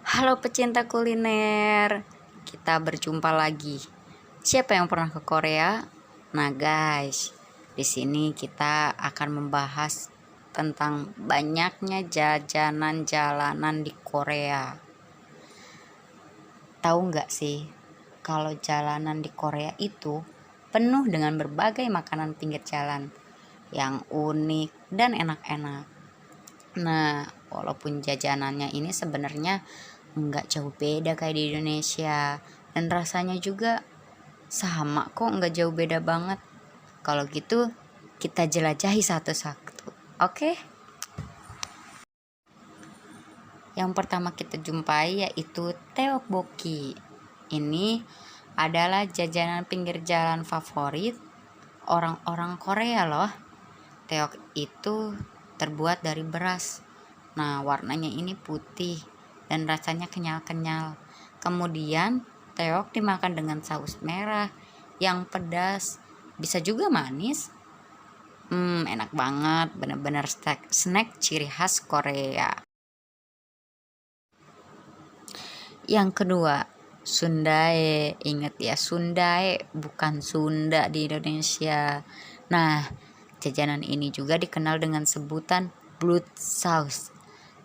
Halo pecinta kuliner, kita berjumpa lagi. Siapa yang pernah ke Korea? Nah guys, di sini kita akan membahas tentang banyaknya jajanan jalanan di Korea. Tahu nggak sih, kalau jalanan di Korea itu penuh dengan berbagai makanan pinggir jalan yang unik dan enak-enak. Nah, walaupun jajanannya ini sebenarnya nggak jauh beda kayak di Indonesia, dan rasanya juga sama kok, nggak jauh beda banget. Kalau gitu kita jelajahi satu-satu. Oke? Yang pertama kita jumpai yaitu tteokbokki. Ini adalah jajanan pinggir jalan favorit orang-orang Korea loh. Teok itu terbuat dari beras. Nah, warnanya ini putih dan rasanya kenyal-kenyal. Kemudian teok dimakan dengan saus merah yang pedas, bisa juga manis. Enak banget, bener-bener snack ciri khas Korea. Yang kedua, sundae. Ingat ya, sundae bukan Sunda di Indonesia. Nah, jajanan ini juga dikenal dengan sebutan blood sauce,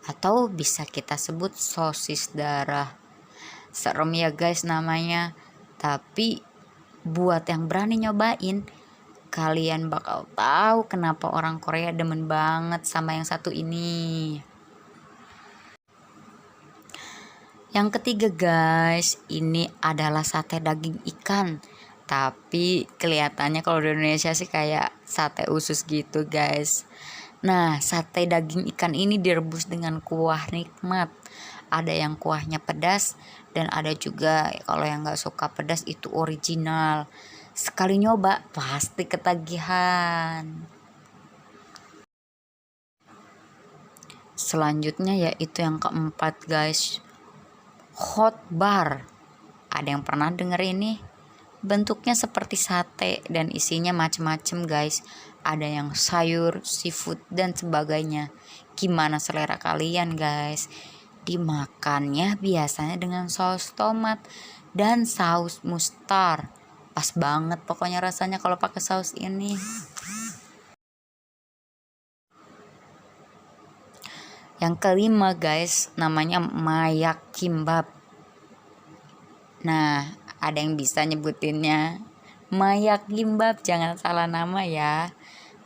atau bisa kita sebut sosis darah. Serem ya guys namanya, tapi buat yang berani nyobain, kalian bakal tahu kenapa orang Korea demen banget sama yang satu ini. Yang ketiga guys, ini adalah sate daging ikan. Tapi kelihatannya kalau di Indonesia sih kayak sate usus gitu guys. Nah, sate daging ikan ini direbus dengan kuah nikmat. Ada yang kuahnya pedas, dan ada juga kalau yang gak suka pedas itu original. Sekali nyoba pasti ketagihan. Selanjutnya yaitu yang keempat guys, hot bar. Ada yang pernah denger ini? Bentuknya seperti sate dan isinya macem-macem guys. Ada yang sayur, seafood, dan sebagainya. Gimana selera kalian guys? Dimakannya biasanya dengan saus tomat dan saus mustard. Pas banget pokoknya rasanya kalau pakai saus ini. Yang kelima guys, namanya mayak kimbap. Nah, ada yang bisa nyebutinnya mayak kimbap, jangan salah nama ya.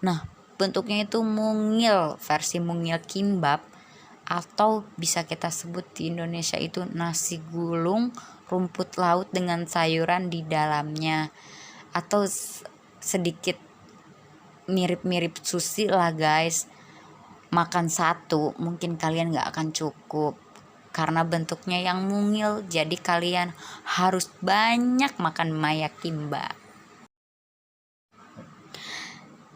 Nah, bentuknya itu mungil, versi mungil kimbap, atau bisa kita sebut di Indonesia itu nasi gulung rumput laut dengan sayuran di dalamnya, atau sedikit mirip-mirip sushi lah guys. Makan satu mungkin kalian gak akan cukup karena bentuknya yang mungil, jadi kalian harus banyak makan mayak kimbap.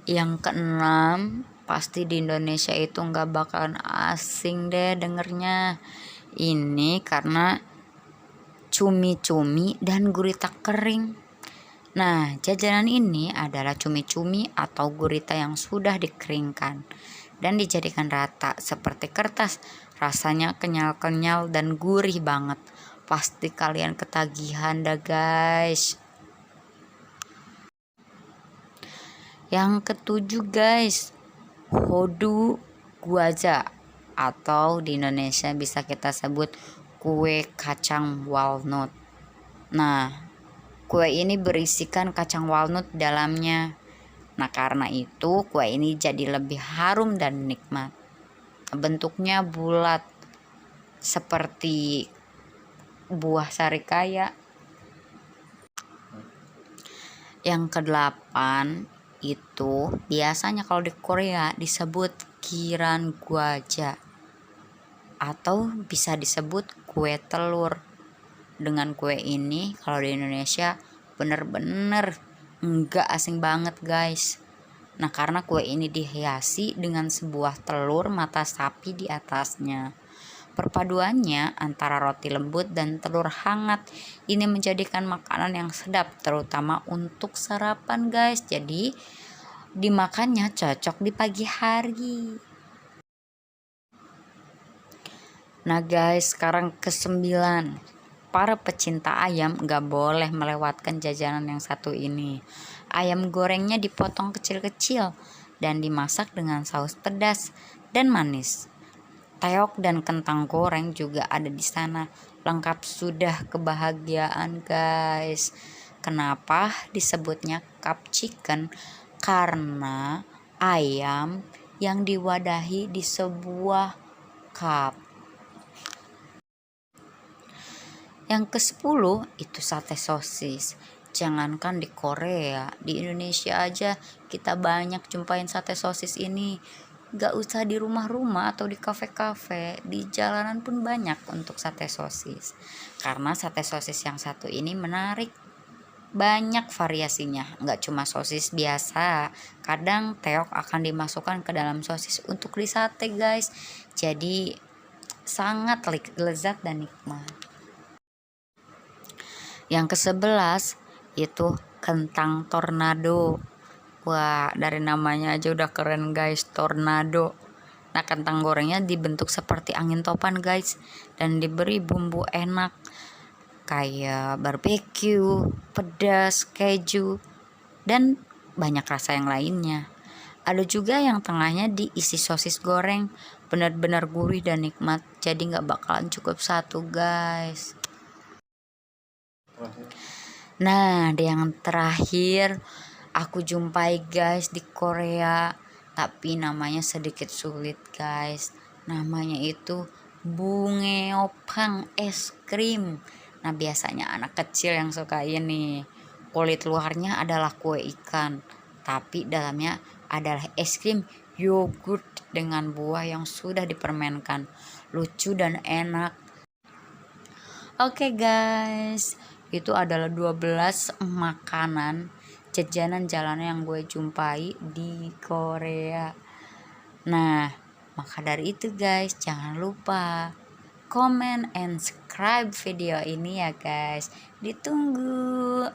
Yang keenam, pasti di Indonesia itu gak bakalan asing deh dengernya. Ini karena cumi-cumi dan gurita kering. Nah, jajanan ini adalah cumi-cumi atau gurita yang sudah dikeringkan dan dijadikan rata seperti kertas. Rasanya kenyal-kenyal dan gurih banget. Pasti kalian ketagihan dah guys. Yang ketujuh guys, hodu guaja, atau di Indonesia bisa kita sebut kue kacang walnut. Nah, kue ini berisikan kacang walnut di dalamnya. Nah, karena itu kue ini jadi lebih harum dan nikmat. Bentuknya bulat seperti buah sarikaya. Yang kedelapan itu biasanya kalau di Korea disebut kiran gwaja, atau bisa disebut kue telur. Dengan kue ini kalau di Indonesia bener-bener enggak asing banget guys. Nah, karena kue ini dihiasi dengan sebuah telur mata sapi di atasnya. Perpaduannya antara roti lembut dan telur hangat ini menjadikan makanan yang sedap, terutama untuk sarapan guys. Jadi dimakannya cocok di pagi hari. Nah guys, sekarang ke-9. Para pecinta ayam gak boleh melewatkan jajanan yang satu ini. Ayam gorengnya dipotong kecil-kecil dan dimasak dengan saus pedas dan manis. Teok dan kentang goreng juga ada di sana. Lengkap sudah kebahagiaan guys. Kenapa disebutnya cup chicken? Karena ayam yang diwadahi di sebuah cup. Yang ke-10 itu sate sosis. Jangankan di Korea, di Indonesia aja kita banyak jumpain sate sosis ini. Gak usah di rumah-rumah atau di kafe-kafe, di jalanan pun banyak untuk sate sosis. Karena sate sosis yang satu ini menarik, banyak variasinya, nggak cuma sosis biasa. Kadang teok akan dimasukkan ke dalam sosis untuk disate guys. Jadi sangat lezat dan nikmat. Yang ke-11 itu kentang tornado. Wah, dari namanya aja udah keren guys, tornado. Nah, kentang gorengnya dibentuk seperti angin topan guys, dan diberi bumbu enak kayak barbeque, pedas, keju, dan banyak rasa yang lainnya. Ada juga yang tengahnya diisi sosis goreng, benar-benar gurih dan nikmat, jadi nggak bakalan cukup satu guys. Nah, yang terakhir aku jumpai guys di Korea, tapi namanya sedikit sulit guys. Namanya itu bungeopang es krim. Nah, biasanya anak kecil yang suka ini. Kulit luarnya adalah kue ikan, tapi dalamnya adalah es krim yogurt dengan buah yang sudah dipermenkan. Lucu dan enak. Oke guys, itu adalah 12 makanan jajanan jalanan yang gue jumpai di Korea. Nah, maka dari itu guys, jangan lupa comment and subscribe video ini ya guys. Ditunggu.